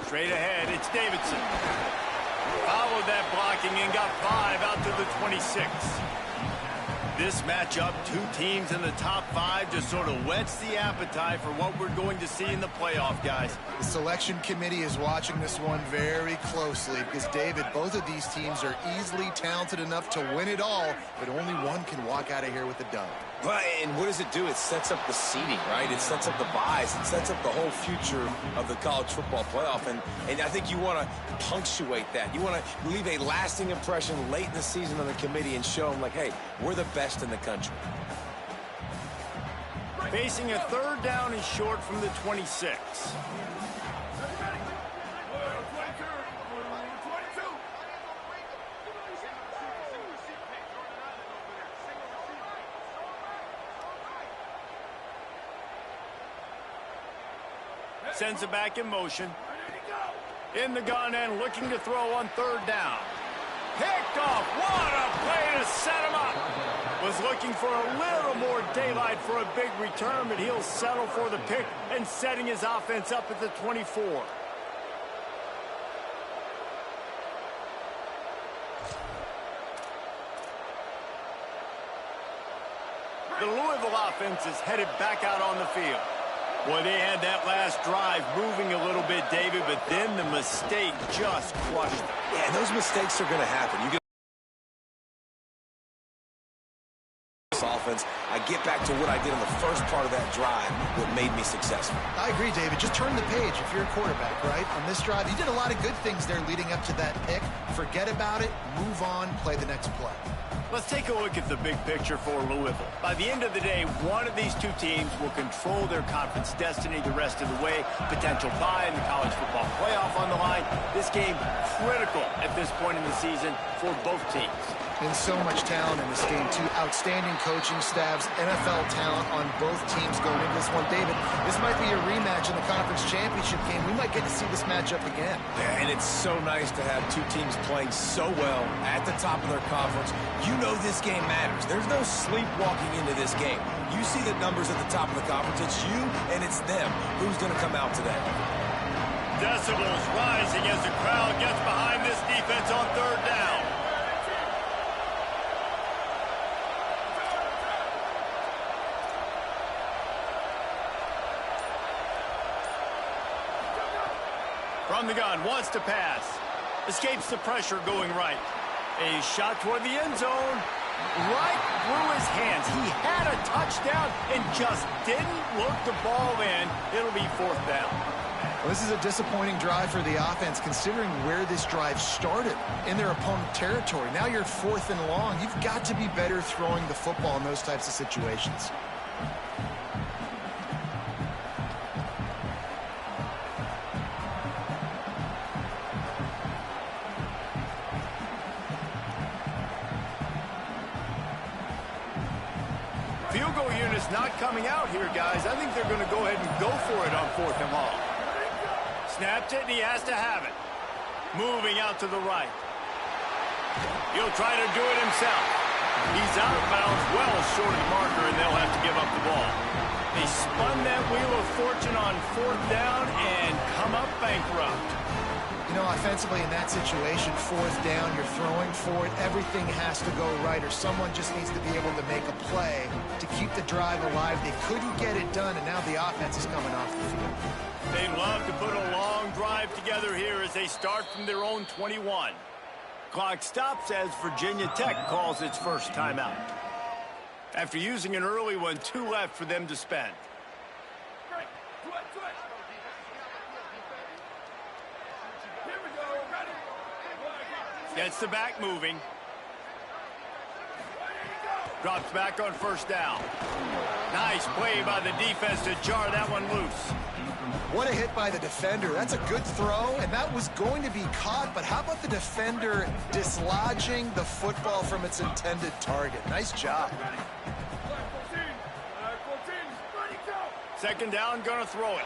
Straight ahead, it's Davidson. Followed that blocking and got 5 out to the 26. This matchup, two teams in the top 5, just sort of whets the appetite for what we're going to see in the playoff, guys. The selection committee is watching this one very closely because, David, both of these teams are easily talented enough to win it all, but only one can walk out of here with a dub. And what does it do? It sets up the seeding, right? It sets up the buys. It sets up the whole future of the college football playoff. And I think you want to punctuate that. You want to leave a lasting impression late in the season on the committee and show them, like, hey, we're the best in the country. Facing a 3rd down and short from the 26. Sends it back in motion. In the gun and looking to throw on 3rd down. Picked off. What a play to set him up. Was looking for a little more daylight for a big return, but he'll settle for the pick and setting his offense up at the 24. The Louisville offense is headed back out on the field. Boy, they had that last drive moving a little bit, David, but then the mistake just crushed them. Yeah, those mistakes are going to happen. You get offense, I get back to what I did in the first part of that drive that made me successful. I agree, David. Just turn the page if you're a quarterback, right? On this drive, you did a lot of good things there leading up to that pick. Forget about it, move on, play the next play. Let's take a look at the big picture for Louisville. By the end of the day, one of these two teams will control their conference destiny the rest of the way. Potential bye in the college football playoff on the line. This game critical at this point in the season for both teams. And so much talent in this game, too. Outstanding coaching staffs, NFL talent on both teams going into this one. David, this might be a rematch in the conference championship game. We might get to see this matchup again. Yeah, and it's so nice to have two teams playing so well at the top of their conference. You know this game matters. There's no sleepwalking into this game. You see the numbers at the top of the conference. It's you and it's them. Who's going to come out today? Decibels rising as the crowd gets behind this defense on 3rd down. From the gun, wants to pass. Escapes the pressure going right. A shot toward the end zone. Right through his hands. He had a touchdown and just didn't look the ball in. It'll be 4th down. Well, this is a disappointing drive for the offense, considering where this drive started, in their opponent territory. Now you're 4th and long. You've got to be better throwing the football in those types of situations. Field goal unit's not coming out here, guys. I think they're going to go ahead and go for it on 4th and long. Snapped it, and he has to have it. Moving out to the right. He'll try to do it himself. He's out of bounds well short of the marker, and they'll have to give up the ball. They spun that wheel of fortune on 4th down and come up bankrupt. You know, offensively in that situation, 4th down, you're throwing for it. Everything has to go right, or someone just needs to be able to make a play to keep the drive alive. They couldn't get it done, and now the offense is coming off the field. They'd love to put a long drive together here as they start from their own 21. Clock stops as Virginia Tech calls its first timeout. After using an early one, 2 left for them to spend. Gets the back moving. Drops back on 1st down. Nice play by the defense to jar that one loose. What a hit by the defender. That's a good throw, and that was going to be caught, but how about the defender dislodging the football from its intended target? Nice job. 2nd down, gonna throw it.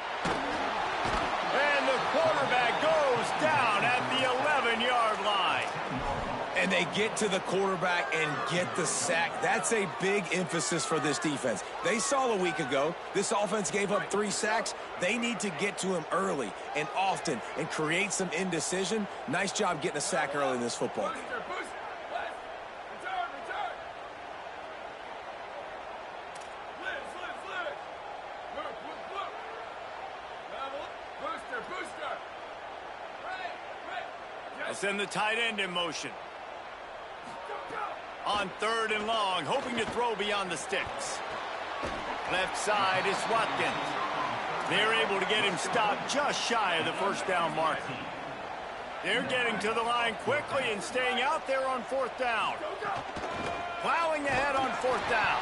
And the quarterback goes down at the 11-yard line. And they get to the quarterback and get the sack. That's a big emphasis for this defense. They saw a week ago, this offense gave up 3 sacks. They need to get to him early and often and create some indecision. Nice job getting a sack early in this football game. They'll send the tight end in motion. On 3rd and long, hoping to throw beyond the sticks. Left side is Watkins. They're able to get him stopped just shy of the first down marker. They're getting to the line quickly and staying out there on 4th down. Plowing ahead on 4th down.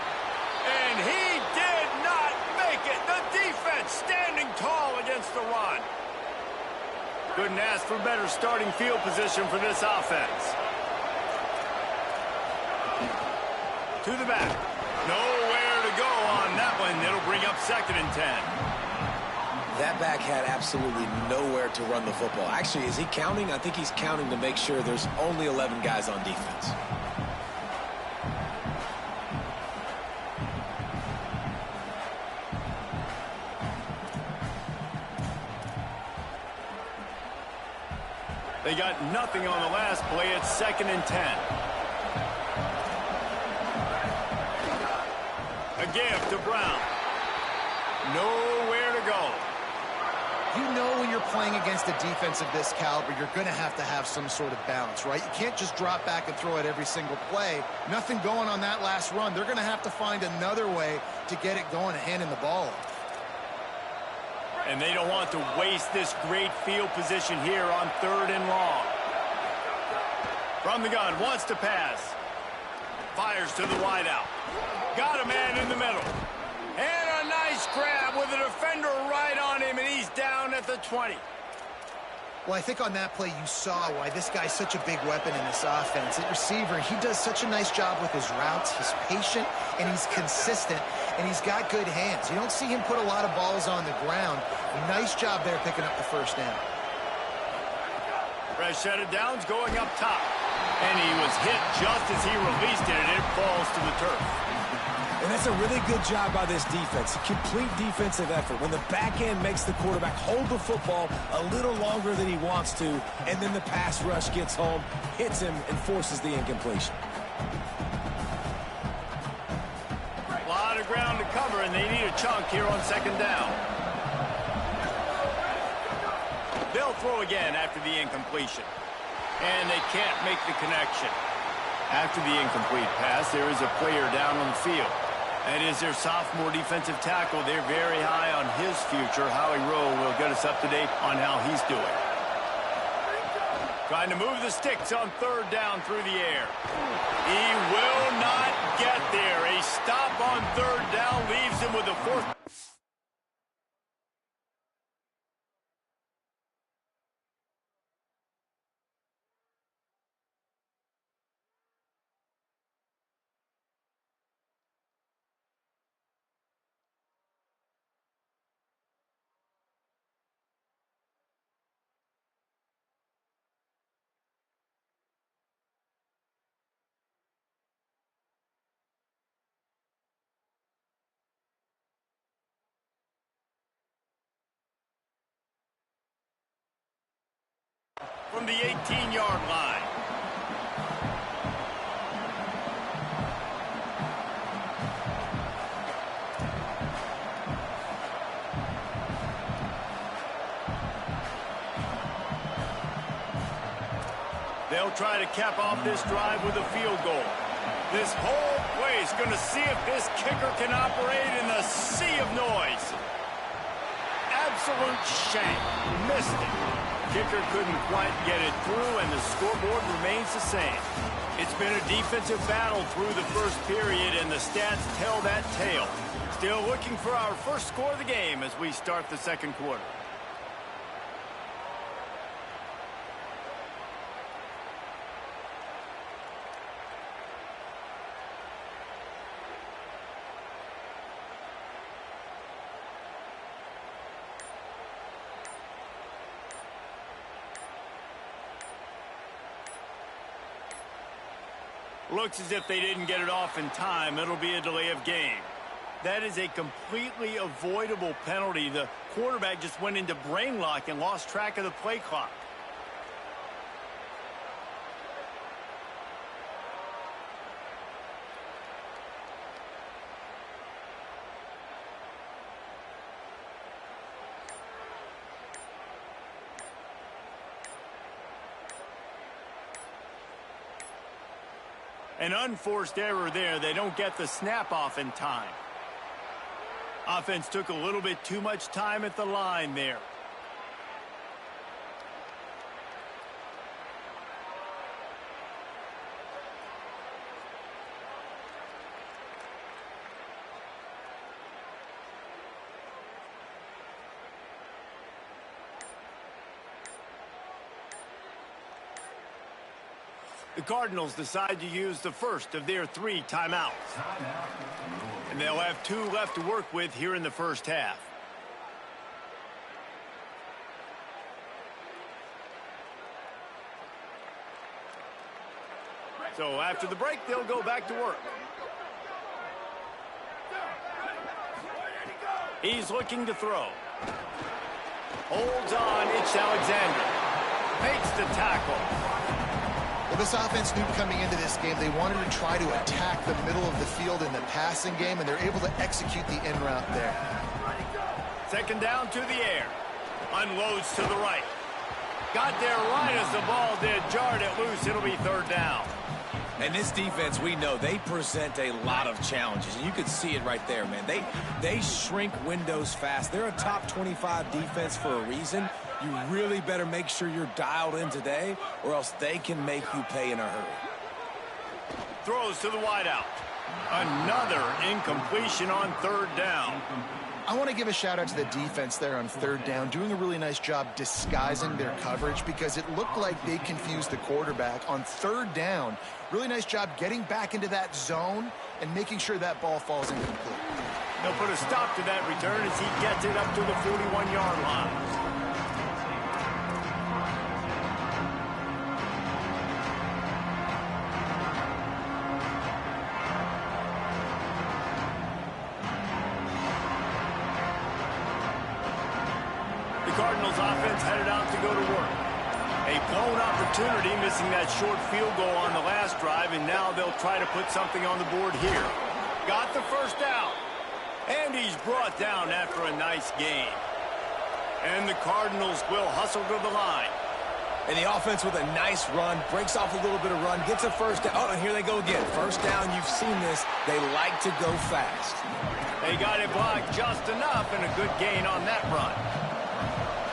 And he did not make it. The defense standing tall against the run. Couldn't ask for better starting field position for this offense. To the back. Nowhere to go on that one. It'll bring up 2nd and 10. That back had absolutely nowhere to run the football. Actually, is he counting? I think he's counting to make sure there's only 11 guys on defense. They got nothing on the last play. It's 2nd and 10. A give to Brown. Nowhere to go. You know when you're playing against a defense of this caliber, you're going to have some sort of balance, right? You can't just drop back and throw it every single play. Nothing going on that last run. They're going to have to find another way to get it going and handing the ball off. And they don't want to waste this great field position here on 3rd and long. From the gun, wants to pass. Fires to the wideout. Got a man in the middle. And a nice grab with a defender right on him, and he's down at the 20. Well, I think on that play you saw why this guy's such a big weapon in this offense. At receiver, he does such a nice job with his routes. He's patient, and he's consistent, and he's got good hands. You don't see him put a lot of balls on the ground. Nice job there picking up the first down. Fresh set of downs going up top. And he was hit just as he released it, and it falls to the turf. And that's a really good job by this defense. A complete defensive effort. When the back end makes the quarterback hold the football a little longer than he wants to, and then the pass rush gets home, hits him, and forces the incompletion. A lot of ground to cover, and they need a chunk here on 2nd down. They'll throw again after the incompletion. And they can't make the connection. After the incomplete pass, there is a player down on the field. That is their sophomore defensive tackle. They're very high on his future. Howie Rowe will get us up to date on how he's doing. Trying to move the sticks on 3rd down through the air. He will not get there. A stop on 3rd down leaves him with a 4th. From the 18-yard line. They'll try to cap off this drive with a field goal. This whole place going to see if this kicker can operate in the sea of noise. Absolute shame. Missed it. Kicker couldn't quite get it through, and the scoreboard remains the same. It's been a defensive battle through the first period, and the stats tell that tale. Still looking for our first score of the game as we start the 2nd quarter. Looks as if they didn't get it off in time. It'll be a delay of game. That is a completely avoidable penalty. The quarterback just went into brain lock and lost track of the play clock. An unforced error there. They don't get the snap off in time. Offense took a little bit too much time at the line there. The Cardinals decide to use the first of their 3 timeouts. And they'll have 2 left to work with here in the first half. So after the break, they'll go back to work. He's looking to throw. Holds on, it's Alexander. Makes the tackle. Well, this offense knew coming into this game they wanted to try to attack the middle of the field in the passing game, and they're able to execute the in route there. Second down to the air. Unloads to the right. Got there right as the ball did. Jarred it loose. It'll be third down. And this defense, we know, they present a lot of challenges. And you can see it right there, man. They shrink windows fast. They're a top 25 defense for a reason. You really better make sure you're dialed in today, or else they can make you pay in a hurry. Throws to the wideout. Another incompletion on third down. I want to give a shout out to the defense there on third down, doing a really nice job disguising their coverage because it looked like they confused the quarterback on third down. Really nice job getting back into that zone and making sure that ball falls incomplete. They'll put a stop to that return as he gets it up to the 41-yard line. Cardinals offense headed out to go to work. A blown opportunity, missing that short field goal on the last drive, and now they'll try to put something on the board here. Got the first down, and he's brought down after a nice gain. And the Cardinals will hustle to the line. And the offense with a nice run, breaks off a little bit of run, gets a first down. Oh, and here they go again. First down, you've seen this. They like to go fast. They got it blocked just enough, and a good gain on that run.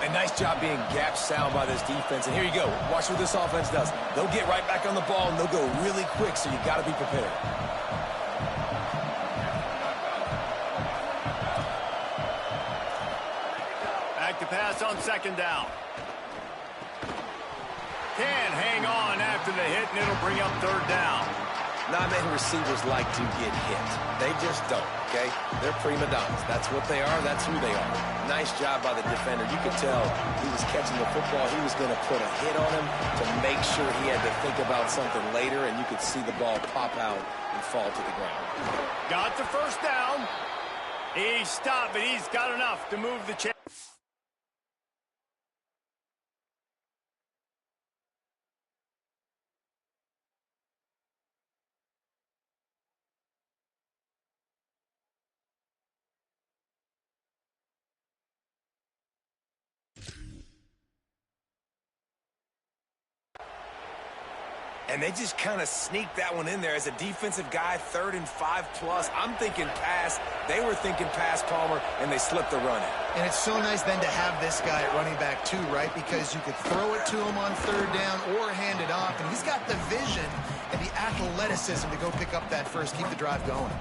A nice job being gap sound by this defense. And here you go. Watch what this offense does. They'll get right back on the ball, and they'll go really quick, so you got to be prepared. Back to pass on second down. Can't hang on after the hit, and it'll bring up third down. Not many receivers like to get hit. They just don't, okay? They're prima donnas. That's what they are. That's who they are. Nice job by the defender. You could tell he was catching the football. He was going to put a hit on him to make sure he had to think about something later, and you could see the ball pop out and fall to the ground. Got the first down. He stopped, but he's got enough to move the chain. And they just kind of sneaked that one in there as a defensive guy, 3rd and 5+. I'm thinking pass. They were thinking pass, Palmer, and they slipped the run in. And it's so nice then to have this guy at running back too, right? Because you could throw it to him on third down or hand it off. And he's got the vision and the athleticism to go pick up that first, keep the drive going.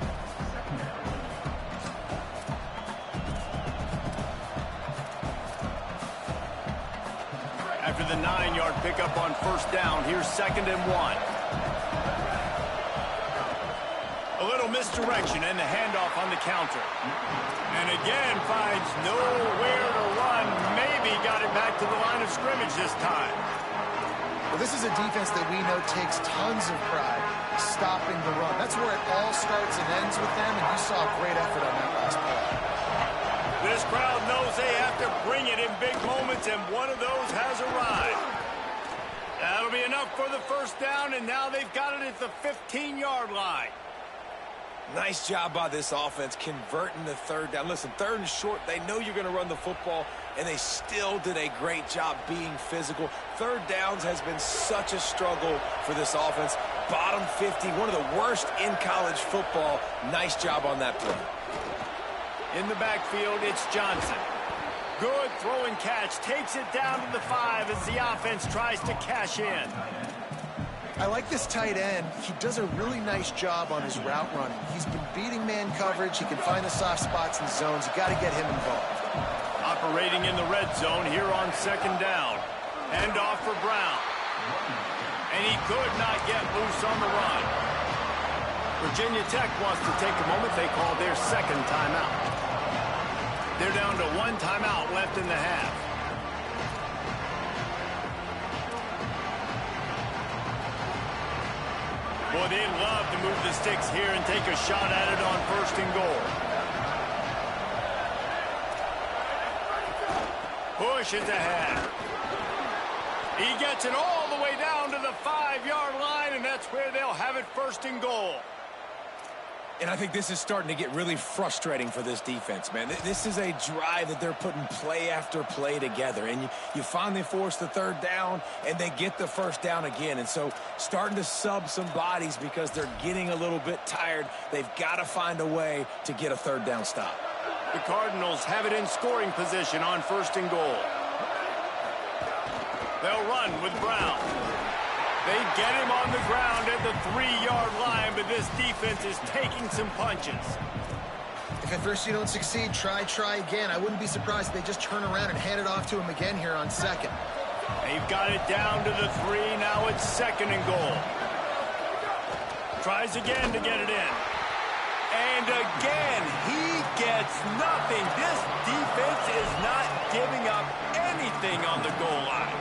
After the 9-yard pickup on first down, here's 2nd and 1. A little misdirection and the handoff on the counter. And again finds nowhere to run. Maybe got it back to the line of scrimmage this time. Well, this is a defense that we know takes tons of pride stopping the run. That's where it all starts and ends with them, and you saw a great effort on that last play. This crowd knows they have to bring it in big moments, and one of those has arrived. That'll be enough for the first down, and now they've got it at the 15-yard line. Nice job by this offense converting the third down. Listen, third and short, they know you're going to run the football, and they still did a great job being physical. Third downs has been such a struggle for this offense. Bottom 50, one of the worst in college football. Nice job on that play. In the backfield, it's Johnson. Good throw and catch. Takes it down to the 5 as the offense tries to cash in. I like this tight end. He does a really nice job on his route running. He's been beating man coverage. He can find the soft spots in zones. You got to get him involved. Operating in the red zone here on second down. Hand off for Brown. And he could not get loose on the run. Virginia Tech wants to take a moment. They call their second timeout. They're down to one timeout left in the half. Boy, they'd love to move the sticks here and take a shot at it on first and goal. Pushes ahead. He gets it all the way down to the 5-yard line, and that's where they'll have it first and goal. And I think this is starting to get really frustrating for this defense, man. This is a drive that they're putting play after play together. And you finally force the third down, and they get the first down again. And so starting to sub some bodies because they're getting a little bit tired. They've got to find a way to get a third down stop. The Cardinals have it in scoring position on first and goal. They'll run with Brown. They get him on the ground at the 3-yard line, but this defense is taking some punches. If at first you don't succeed, try again. I wouldn't be surprised if they just turn around and hand it off to him again here on second. They've got it down to the 3. Now it's second and goal. Tries again to get it in. And again, he gets nothing. This defense is not giving up anything on the goal line.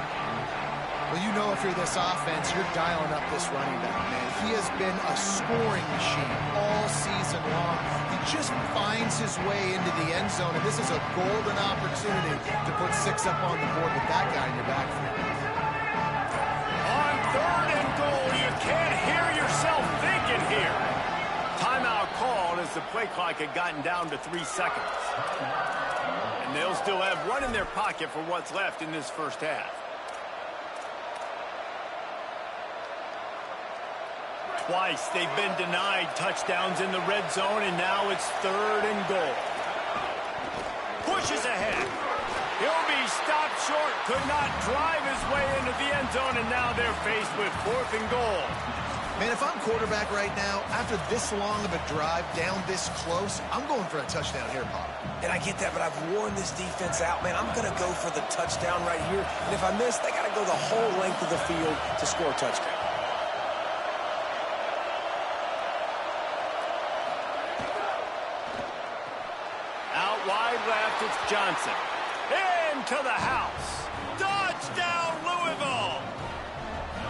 Well, you know if you're this offense, you're dialing up this running back, man. He has been a scoring machine all season long. He just finds his way into the end zone, and this is a golden opportunity to put 6 up on the board with that guy in your backfield. On third and goal, you can't hear yourself thinking here. Timeout called as the play clock had gotten down to 3 seconds. And they'll still have one in their pocket for what's left in this first half. Twice they've been denied touchdowns in the red zone, and now it's third and goal. Pushes ahead. He'll be stopped short. Could not drive his way into the end zone, and now they're faced with fourth and goal. Man, if I'm quarterback right now, after this long of a drive down this close, I'm going for a touchdown here, Pop. And I get that, but I've worn this defense out, man. I'm going to go for the touchdown right here. And if I miss, they got to go the whole length of the field to score a touchdown. Wide left, it's Johnson. Into the house. Touchdown, Louisville!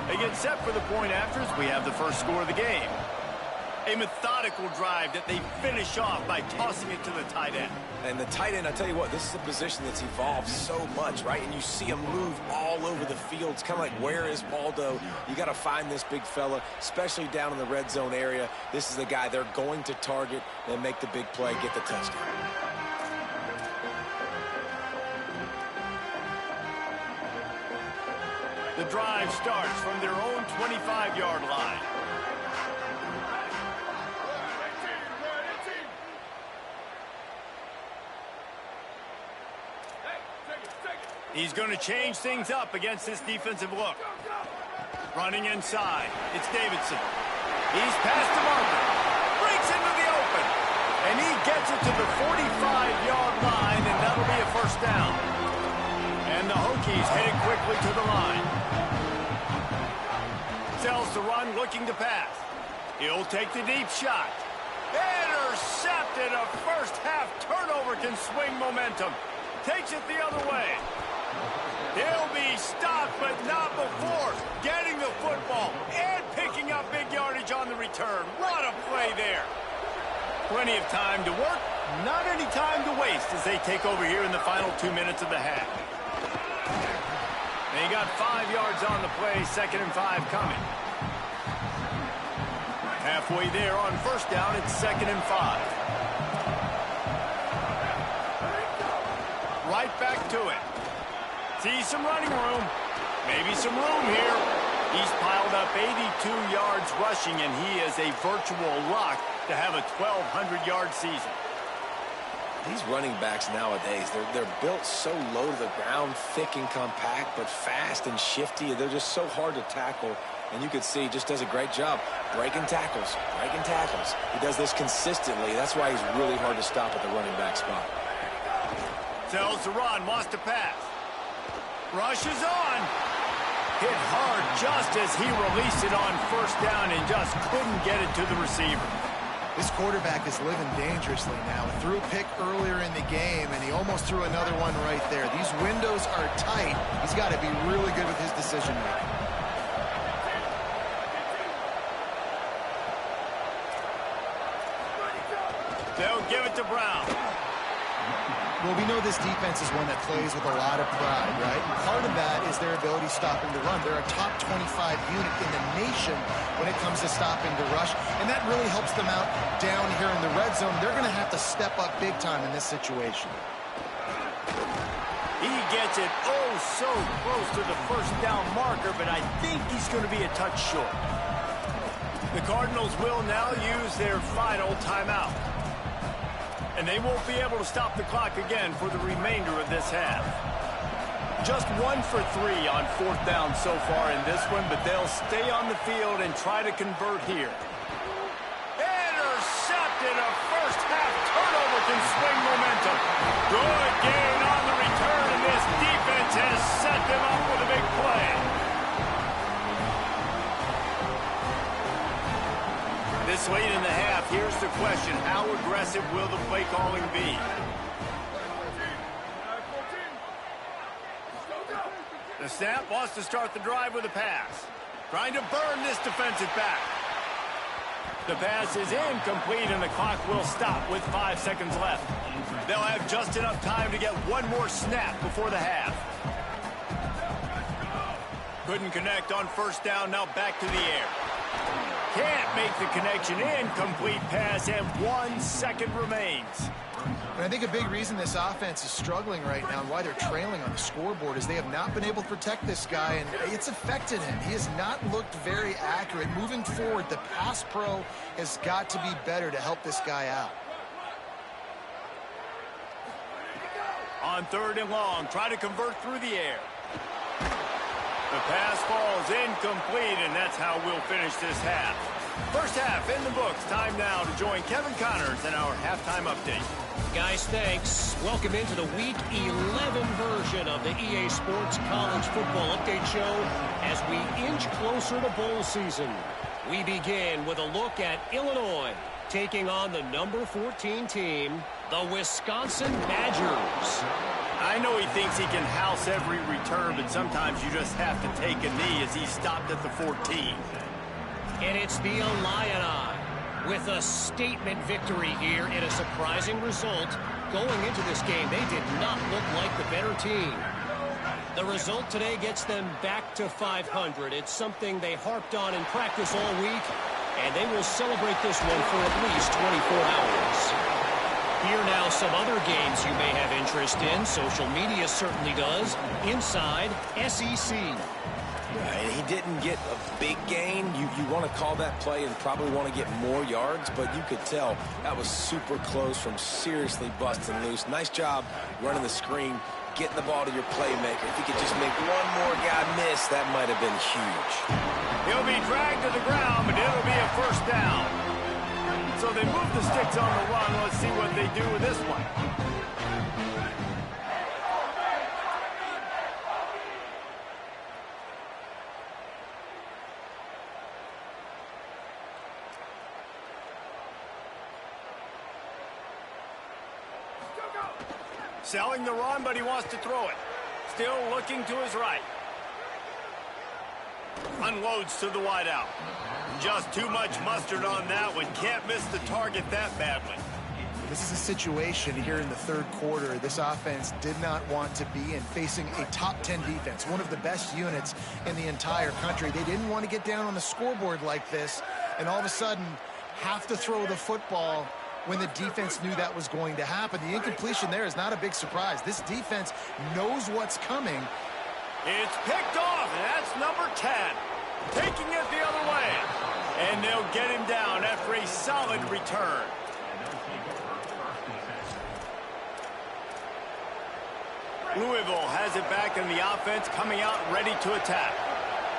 They get set for the point afters. We have the first score of the game. A methodical drive that they finish off by tossing it to the tight end. And the tight end, I tell you what, this is a position that's evolved so much, right? And you see him move all over the field. It's kind of like, where is Baldo? You got to find this big fella, especially down in the red zone area. This is the guy they're going to target and make the big play, get the touchdown. The drive starts from their own 25-yard line. He's going to change things up against this defensive look. Running inside, it's Davidson. He's past the marker, breaks into the open, and he gets it to the 45-yard line, and that'll be a first down. And the Hokies headed quickly to the line. Sells the run, looking to pass. He'll take the deep shot. Intercepted. A first-half turnover can swing momentum. Takes it the other way. He'll be stopped but not before getting the football and picking up big yardage on the return. What a play there. Plenty of time to work, not any time to waste as they take over here in the final 2 minutes of the half. They got 5 yards on the play, 2nd and 5 coming. Halfway there on first down, it's 2nd and 5. Right back to it. See some running room. Maybe some room here. He's piled up 82 yards rushing, and he is a virtual lock to have a 1,200-yard season. These running backs nowadays, they're built so low to the ground, thick and compact, but fast and shifty. They're just so hard to tackle. And you can see he just does a great job breaking tackles, breaking tackles. He does this consistently. That's why he's really hard to stop at the running back spot. Tells to run, wants to pass. Rushes on. Hit hard just as he released it on first down and just couldn't get it to the receiver. This quarterback is living dangerously now. He threw a pick earlier in the game, and he almost threw another one right there. These windows are tight. He's got to be really good with his decision-making. They'll give it to Brown. Well, we know this defense is one that plays with a lot of pride, right? And part of that is their ability stopping the run. They're a top 25 unit in the nation when it comes to stopping the rush, and that really helps them out down here in the red zone. They're going to have to step up big time in this situation. He gets it oh so close to the first down marker, but I think he's going to be a touch short. The Cardinals will now use their final timeout. And they won't be able to stop the clock again for the remainder of this half. Just 1 for 3 on 4th down so far in this one, but they'll stay on the field and try to convert here. Intercepted. A first half turnover can swing momentum. Good gain on the return, and this defense has set them up with a big play. This late in the half, here's the question. How aggressive will the play calling be? The snap wants to start the drive with a pass. Trying to burn this defensive back. The pass is incomplete, and the clock will stop with 5 seconds left. They'll have just enough time to get one more snap before the half. Couldn't connect on first down, now back to the air. Can't make the connection. Incomplete pass, and 1 second remains. And I think a big reason this offense is struggling right now and why they're trailing on the scoreboard is they have not been able to protect this guy, and it's affected him. He has not looked very accurate. Moving forward, the pass pro has got to be better to help this guy out. On 3rd and long, try to convert through the air. The pass falls incomplete, and that's how we'll finish this half. First half in the books. Time now to join Kevin Connors in our halftime update. Guys, thanks. Welcome into the Week 11 version of the EA Sports College Football Update Show as we inch closer to bowl season. We begin with a look at Illinois taking on the number 14 team, the Wisconsin Badgers. I know he thinks he can house every return, but sometimes you just have to take a knee as he stopped at the 14. And it's the Illini with a statement victory here in a surprising result. Going into this game, they did not look like the better team. The result today gets them back to 500. It's something they harped on in practice all week, and they will celebrate this one for at least 24 hours. Here now some other games you may have interest in. Social media certainly does. Inside SEC. And he didn't get a big gain. You want to call that play and probably want to get more yards, but you could tell that was super close from seriously busting loose. Nice job running the screen, getting the ball to your playmaker. If he could just make one more guy miss, that might have been huge. He'll be dragged to the ground, but it'll be a first down. So they move the sticks on the run. Let's see what they do with this one. Selling the run, but he wants to throw it. Still looking to his right. Unloads to the wideout. Just too much mustard on that one. Can't miss the target that badly. This is a situation here in the third quarter this offense did not want to be in, facing a top 10 defense, one of the best units in the entire country. They didn't want to get down on the scoreboard like this and all of a sudden have to throw the football when the defense knew that was going to happen. The incompletion there is not a big surprise. This defense knows what's coming. It's picked off, and that's number 10. Taking it the other way. And they'll get him down after a solid return. Louisville has it back in the offense, coming out ready to attack.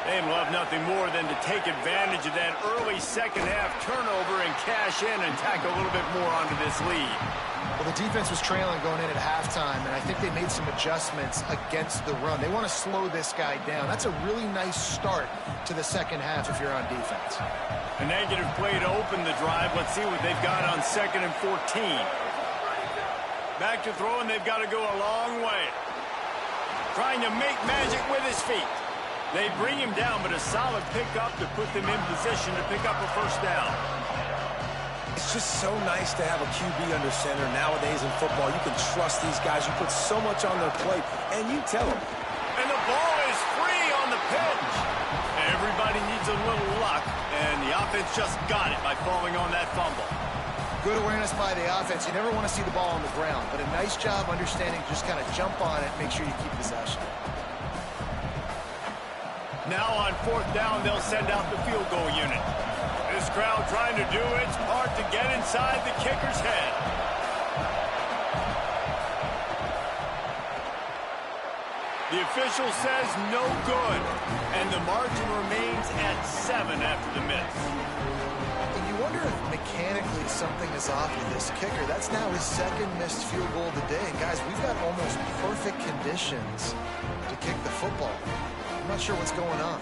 They'd love nothing more than to take advantage of that early second-half turnover and cash in and tack a little bit more onto this lead. Well, the defense was trailing going in at halftime, and I think they made some adjustments against the run. They want to slow this guy down. That's a really nice start to the second half if you're on defense. A negative play to open the drive. Let's see what they've got on 2nd and 14. Back to throw, and they've got to go a long way. Trying to make magic with his feet. They bring him down, but a solid pickup to put them in position to pick up a first down. It's just so nice to have a QB under center nowadays in football. You can trust these guys. You put so much on their plate, and you tell them. And the ball is free on the pitch. Everybody needs a little luck, and the offense just got it by falling on that fumble. Good awareness by the offense. You never want to see the ball on the ground, but a nice job understanding just kind of jump on it, make sure you keep possession. Now on 4th down, they'll send out the field goal unit. This crowd trying to do its part to get inside the kicker's head. The official says no good, and the margin remains at 7 after the miss. And you wonder if mechanically something is off with this kicker. That's now his 2nd missed field goal of the day. And guys, we've got almost perfect conditions to kick the football. I'm not sure what's going on.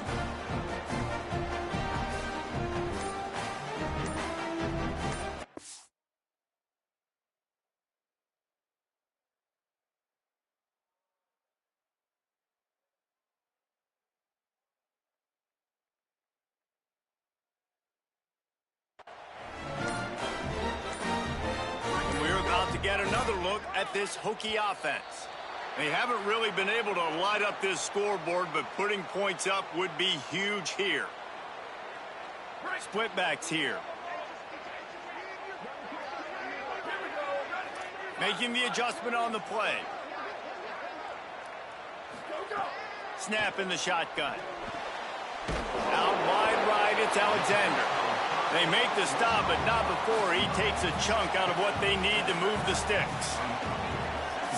And we're about to get another look at this Hokie offense. They haven't really been able to light up this scoreboard, but putting points up would be huge here. Split backs here. Making the adjustment on the play. Snap in the shotgun. Out wide right, it's Alexander. They make the stop, but not before he takes a chunk out of what they need to move the sticks.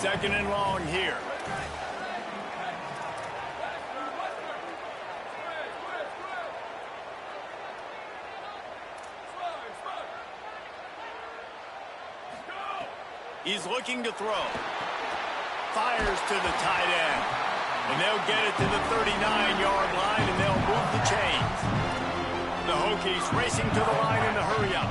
2nd and long here. He's looking to throw. Fires to the tight end. And they'll get it to the 39-yard line, and they'll move the chains. The Hokies racing to the line in a hurry-up.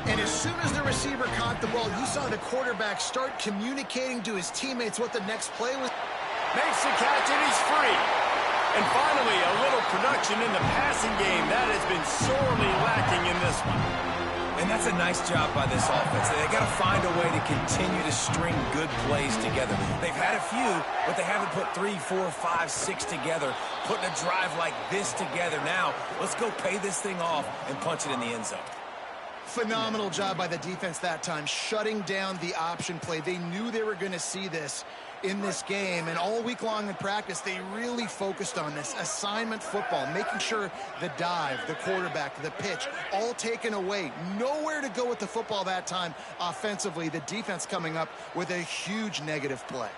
And as soon as the receiver caught the ball, you saw the quarterback start communicating to his teammates what the next play was. Makes the catch, and he's free. And finally, a little production in the passing game. That has been sorely lacking in this one. And that's a nice job by this offense. They got to find a way to continue to string good plays together. They've had a few, but they haven't put 3, 4, 5, 6 together, putting a drive like this together. Now, let's go pay this thing off and punch it in the end zone. Phenomenal job by the defense that time, shutting down the option play. They knew they were going to see this in this game, and all week long in practice, they really focused on this assignment football, making sure the dive, the quarterback, the pitch, all taken away. Nowhere to go with the football that time offensively. The defense coming up with a huge negative play.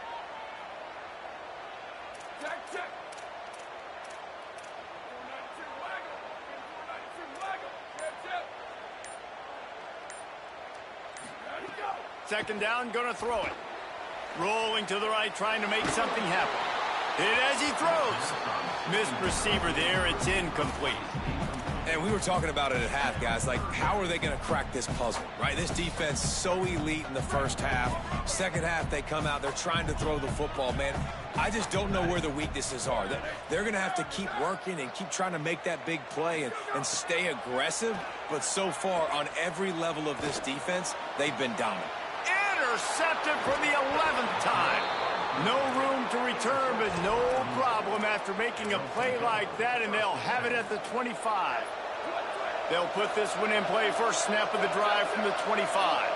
Second down, gonna throw it. Rolling to the right, trying to make something happen. Hit as he throws. Missed receiver there. It's incomplete. And we were talking about it at half, guys. Like, how are they going to crack this puzzle, right? This defense so elite in the first half. Second half, they come out. They're trying to throw the football, man. I just don't know where the weaknesses are. They're going to have to keep working and keep trying to make that big play and stay aggressive. But so far, on every level of this defense, they've been dominant. Intercepted for the 11th time. No room to return, but no problem after making a play like that, and they'll have it at the 25. They'll put this one in play first snap of the drive from the 25.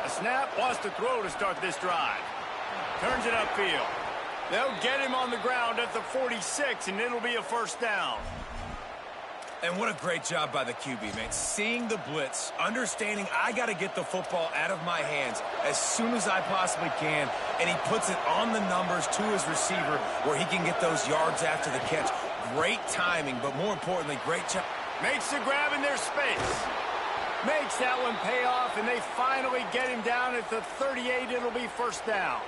A snap, wants to throw to start this drive. Turns it upfield. They'll get him on the ground at the 46, and it'll be a first down. And what a great job by the QB, man. Seeing the blitz, understanding I got to get the football out of my hands as soon as I possibly can, and he puts it on the numbers to his receiver where he can get those yards after the catch. Great timing, but more importantly, great job. Makes the grab in their space. Makes that one pay off, and they finally get him down at the 38. It'll be first down.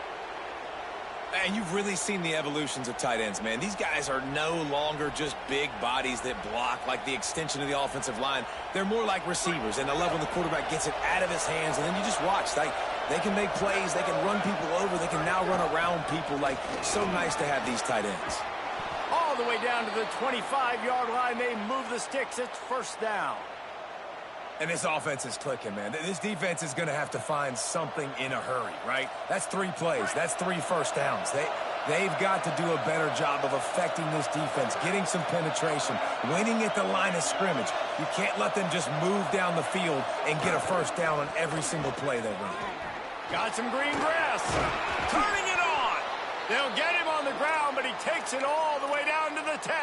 And you've really seen the evolutions of tight ends, man. These guys are no longer just big bodies that block like the extension of the offensive line. They're more like receivers, and I love when the quarterback gets it out of his hands, and then you just watch. They can make plays. They can run people over. They can now run around people. Like, so nice to have these tight ends. All the way down to the 25-yard line. They move the sticks. It's first down. And this offense is clicking, man. This defense is going to have to find something in a hurry, right? That's 3 plays. That's 3 first downs. They've got to do a better job of affecting this defense, getting some penetration, winning at the line of scrimmage. You can't let them just move down the field and get a first down on every single play they run. Got some green grass. Turning it on. They'll get him on the ground, but he takes it all the way down to the 10.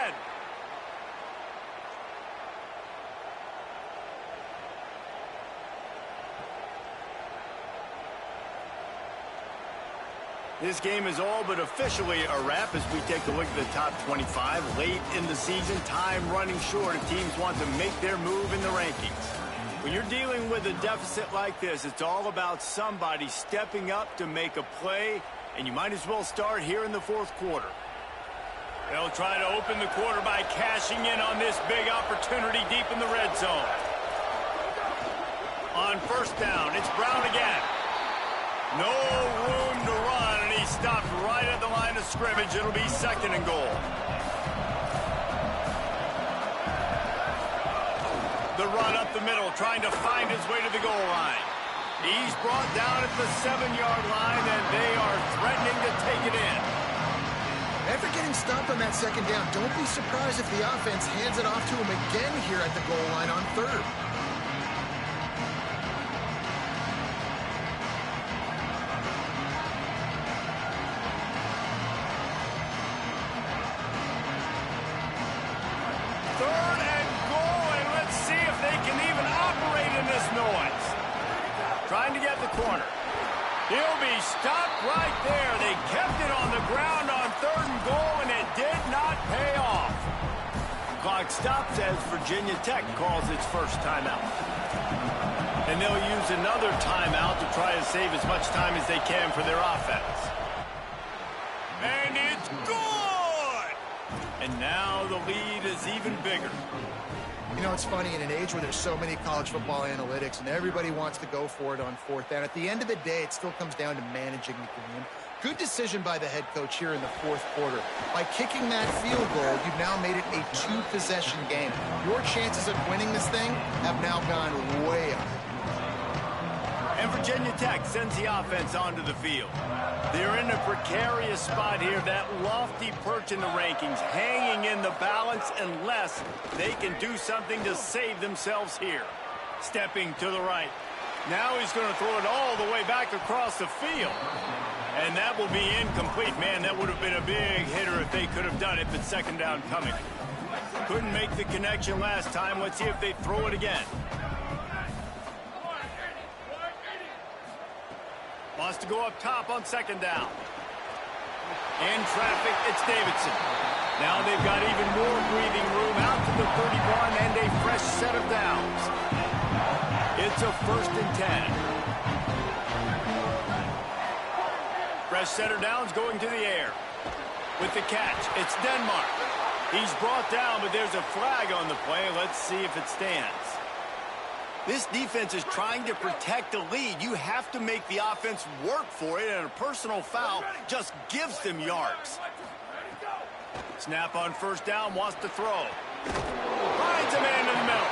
This game is all but officially a wrap as we take a look at the top 25. Late in the season, time running short if teams want to make their move in the rankings. When you're dealing with a deficit like this, it's all about somebody stepping up to make a play, and you might as well start here in the fourth quarter. They'll try to open the quarter by cashing in on this big opportunity deep in the red zone. On first down, it's Brown again. No room to run, and he stopped right at the line of scrimmage. It'll be second and goal. The run up the middle, trying to find his way to the goal line. He's brought down at the 7-yard line, and they are threatening to take it in. After getting stopped on that second down, don't be surprised if the offense hands it off to him again here at the goal line on third. Trying to get the corner. He'll be stopped right there. They kept it on the ground on third and goal, and it did not pay off. Clock stops as Virginia Tech calls its first timeout. And they'll use another timeout to try to save as much time as they can for their offense. And it's good! And now the lead is even bigger. You know, it's funny, in an age where there's so many college football analytics and everybody wants to go for it on fourth down, at the end of the day, it still comes down to managing the game. Good decision by the head coach here in the fourth quarter. By kicking that field goal, you've now made it a 2-possession game. Your chances of winning this thing have now gone way up. And Virginia Tech sends the offense onto the field. They're in a precarious spot here, that lofty perch in the rankings, hanging in the balance unless they can do something to save themselves here. Stepping to the right. Now he's going to throw it all the way back across the field. And that will be incomplete. Man, that would have been a big hitter if they could have done it, but second down coming. Couldn't make the connection last time. Let's see if they throw it again. Wants to go up top on second down. In traffic, it's Davidson. Now they've got even more breathing room out to the 31 and a fresh set of downs. It's a 1st and 10. Fresh setter down's going to the air. With the catch, it's Denmark. He's brought down, but there's a flag on the play. Let's see if it stands. This defense is trying to protect the lead. You have to make the offense work for it, and a personal foul just gives them yards. Snap on first down, wants to throw. Finds a man in the middle.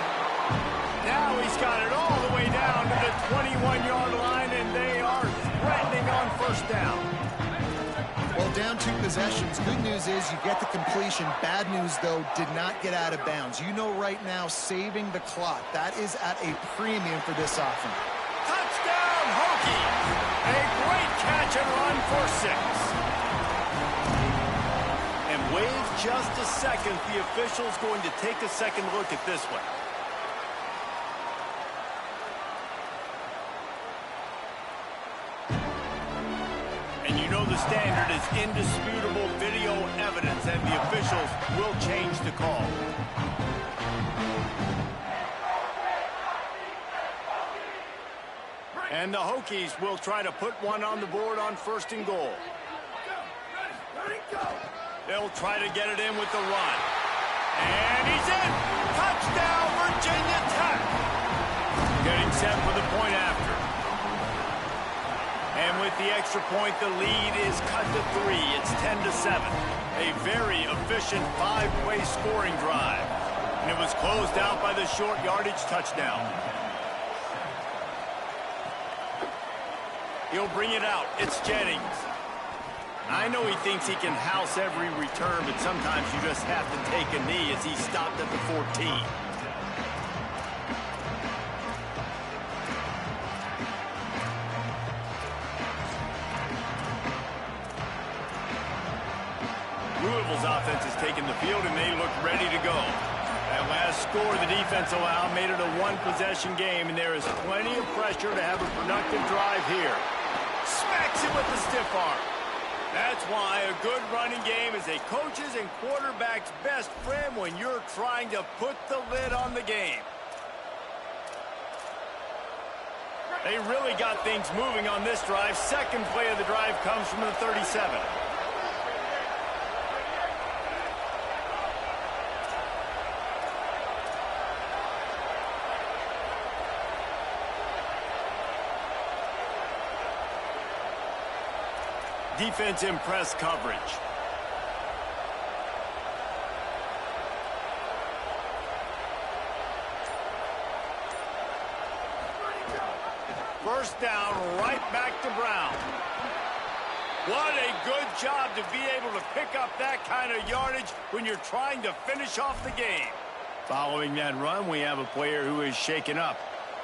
Now he's got it all the way down to the 21-yard line, and they are threatening on first down. Well, down 2 possessions. Good news is you get the completion. Bad news, though, did not get out of bounds. You know right now, saving the clock. That is at a premium for this offense. Touchdown, Hokies! A great catch and run for 6. And wait just a second. The official's going to take a second look at this one. And you know the standard is indisputable video evidence, and the officials will change the call. And the Hokies will try to put one on the board on first and goal. They'll try to get it in with the run. And he's in! Touchdown, Virginia Tech! Getting set for the point after. And with the extra point, the lead is cut to 3. It's 10-7. A very efficient 5-play scoring drive. And it was closed out by the short yardage touchdown. He'll bring it out. It's Jennings. I know he thinks he can house every return, but sometimes you just have to take a knee as he stopped at the 14. Louisville's offense has taken the field, and they look ready to go. That last score the defense allowed made it a one-possession game, and there is plenty of pressure to have a productive drive here. Smacks it with the stiff arm. That's why a good running game is a coach's and quarterback's best friend when you're trying to put the lid on the game. They really got things moving on this drive. Second play of the drive comes from the 37. Defense in press coverage. First down, right back to Brown. What a good job to be able to pick up that kind of yardage when you're trying to finish off the game. Following that run, we have a player who is shaken up.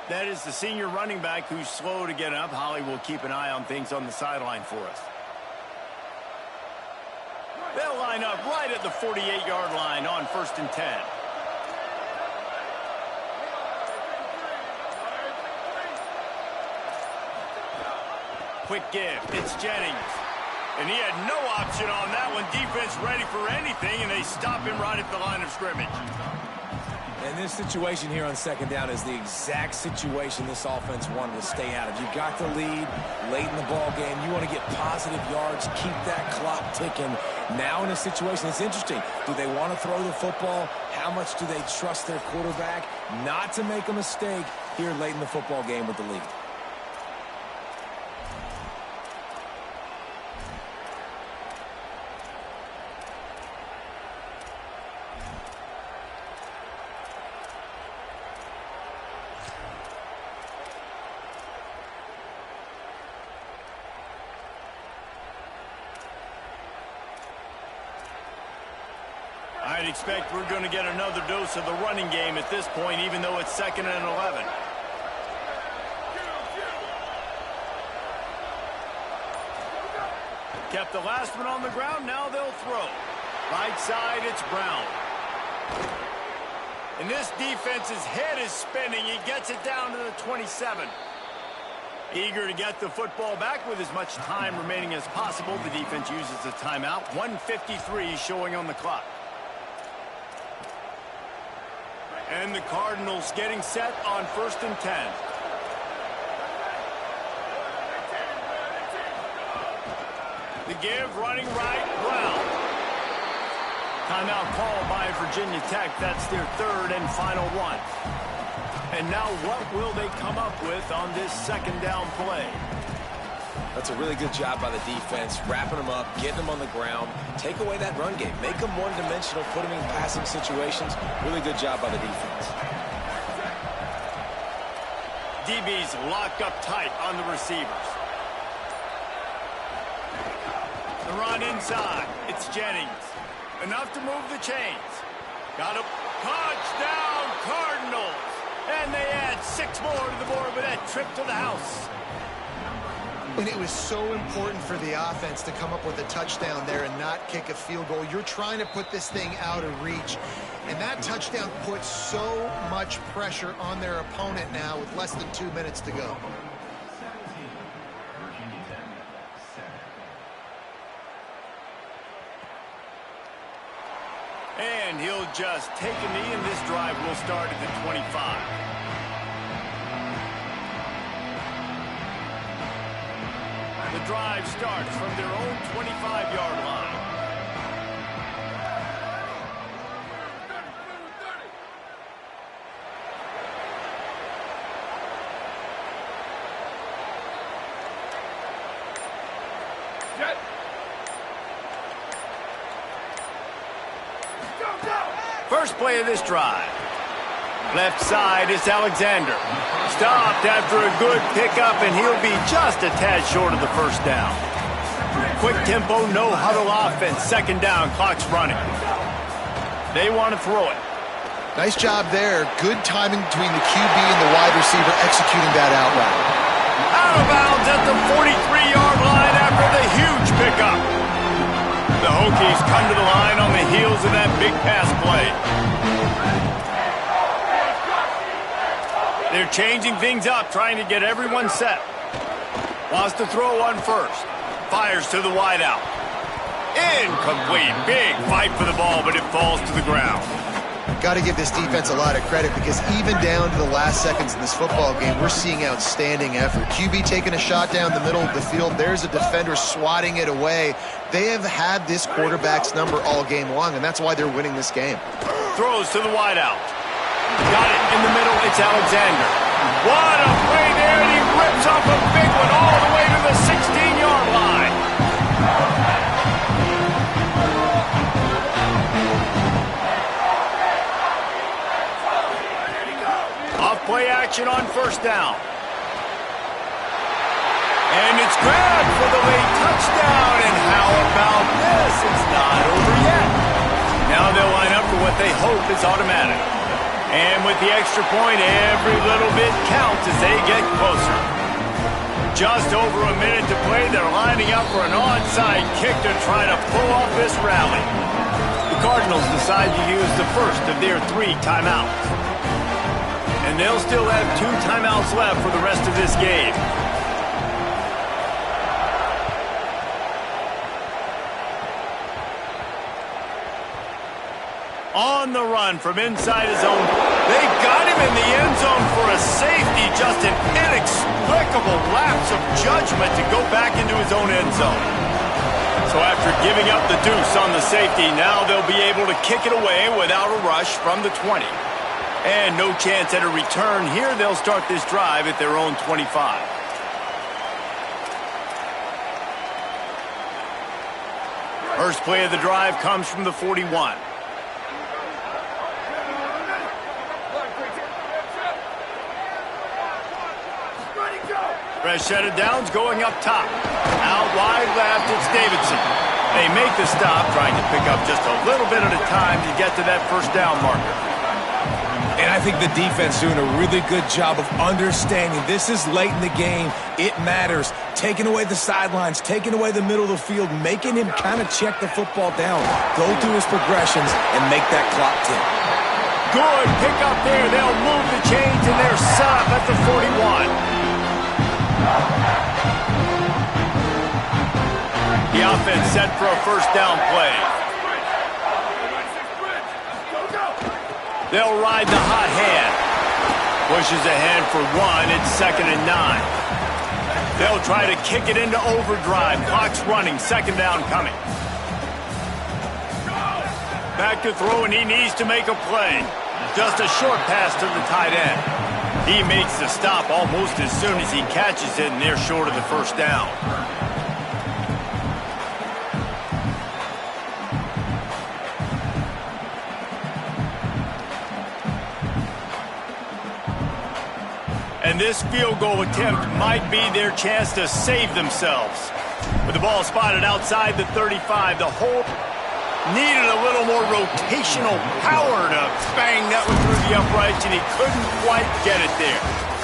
That is the senior running back who's slow to get up. Holly will keep an eye on things on the sideline for us. They'll line up right at the 48-yard line on 1st and 10. Quick give. It's Jennings. And he had no option on that one. Defense ready for anything, and they stop him right at the line of scrimmage. And this situation here on second down is the exact situation this offense wanted to stay out of. You got the lead late in the ball game. You want to get positive yards, keep that clock ticking. Now in a situation, it's interesting. Do they want to throw the football? How much do they trust their quarterback not to make a mistake here late in the football game with the lead? I'd expect we're going to get another dose of the running game at this point, even though it's 2nd and 11. Kept the last one on the ground, now they'll throw. Right side, it's Brown. And this defense's head is spinning. He gets it down to the 27. Eager to get the football back with as much time remaining as possible. The defense uses a timeout. 1:53 showing on the clock. And the Cardinals getting set on 1st and 10. The give, running right, Brown. Timeout called by Virginia Tech. That's their third and final one. And now what will they come up with on this second down play? That's a really good job by the defense, wrapping them up, getting them on the ground, take away that run game, make them one-dimensional, put them in passing situations. Really good job by the defense. DB's locked up tight on the receivers. The run inside. It's Jennings. Enough to move the chains. Got a touchdown, Cardinals. And they add 6 more to the board with that trip to the house. And it was so important for the offense to come up with a touchdown there and not kick a field goal. You're trying to put this thing out of reach. And that touchdown puts so much pressure on their opponent now with less than 2 minutes to go. And he'll just take a knee, and this drive will start at the 25. The drive starts from their own 25-yard line. First play of this drive. Left side is Alexander. Stopped after a good pickup, and he'll be just a tad short of the first down. Quick tempo, no huddle offense. Second down, clock's running. They want to throw it. Nice job there. Good timing between the QB and the wide receiver executing that out route. Out of bounds at the 43-yard line after the huge pickup. The Hokies come to the line on the heels of that big pass play. They're changing things up, trying to get everyone set. Wants to throw one first. Fires to the wideout. Incomplete. Big fight for the ball, but it falls to the ground. Got to give this defense a lot of credit because even down to the last seconds in this football game, we're seeing outstanding effort. QB taking a shot down the middle of the field. There's a defender swatting it away. They have had this quarterback's number all game long, and that's why they're winning this game. Throws to the wideout. Got it in the middle. It's Alexander. What a play there, and he rips off a big one all the way to the 16-yard line. Off play action on first down. And it's grabbed for the late touchdown. And how about this? It's not over yet. Now they'll line up for what they hope is automatic. And with the extra point, every little bit counts as they get closer. Just over a minute to play. They're lining up for an onside kick to try to pull off this rally. The Cardinals decide to use the first of their 3 timeouts. And they'll still have 2 timeouts left for the rest of this game. On the run from inside his own. They got him in the end zone for a safety. Just an inexplicable lapse of judgment to go back into his own end zone. So after giving up the deuce on the safety, now they'll be able to kick it away without a rush from the 20. And no chance at a return here. They'll start this drive at their own 25. First play of the drive comes from the 41. Fresh set of downs going up top. Out wide left, it's Davidson. They make the stop, trying to pick up just a little bit at a time to get to that first down marker. And I think the defense doing a really good job of understanding this is late in the game. It matters. Taking away the sidelines, taking away the middle of the field, making him kind of check the football down, go through his progressions, and make that clock tick. Good pick up there. They'll move the chains, and they're set up at the 41. The offense set for a first down play. They'll ride the hot hand. Pushes ahead for 1. It's 2nd and 9. They'll try to kick it into overdrive. Clock's running. Second down coming. Back to throw, and he needs to make a play. Just a short pass to the tight end. He makes the stop almost as soon as he catches it, and they're short of the first down. And this field goal attempt might be their chance to save themselves. With the ball spotted outside the 35, the hole needed a little more rotational power to bang that one through the uprights, and he couldn't quite get it there.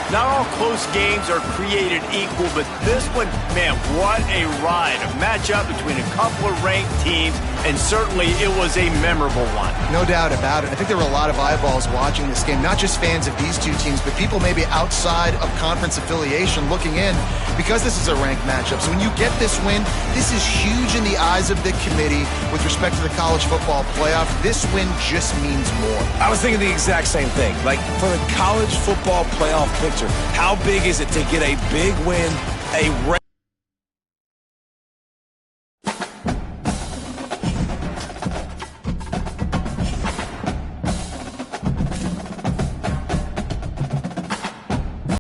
Not all close games are created equal, but this one, man, what a ride. A matchup between a couple of ranked teams, and certainly it was a memorable one. No doubt about it. I think there were a lot of eyeballs watching this game, not just fans of these two teams, but people maybe outside of conference affiliation looking in, because this is a ranked matchup. So when you get this win, this is huge in the eyes of the committee with respect to the college football playoff. This win just means more. I was thinking the exact same thing. Like, for the college football playoff picture, how big is it to get a big win, a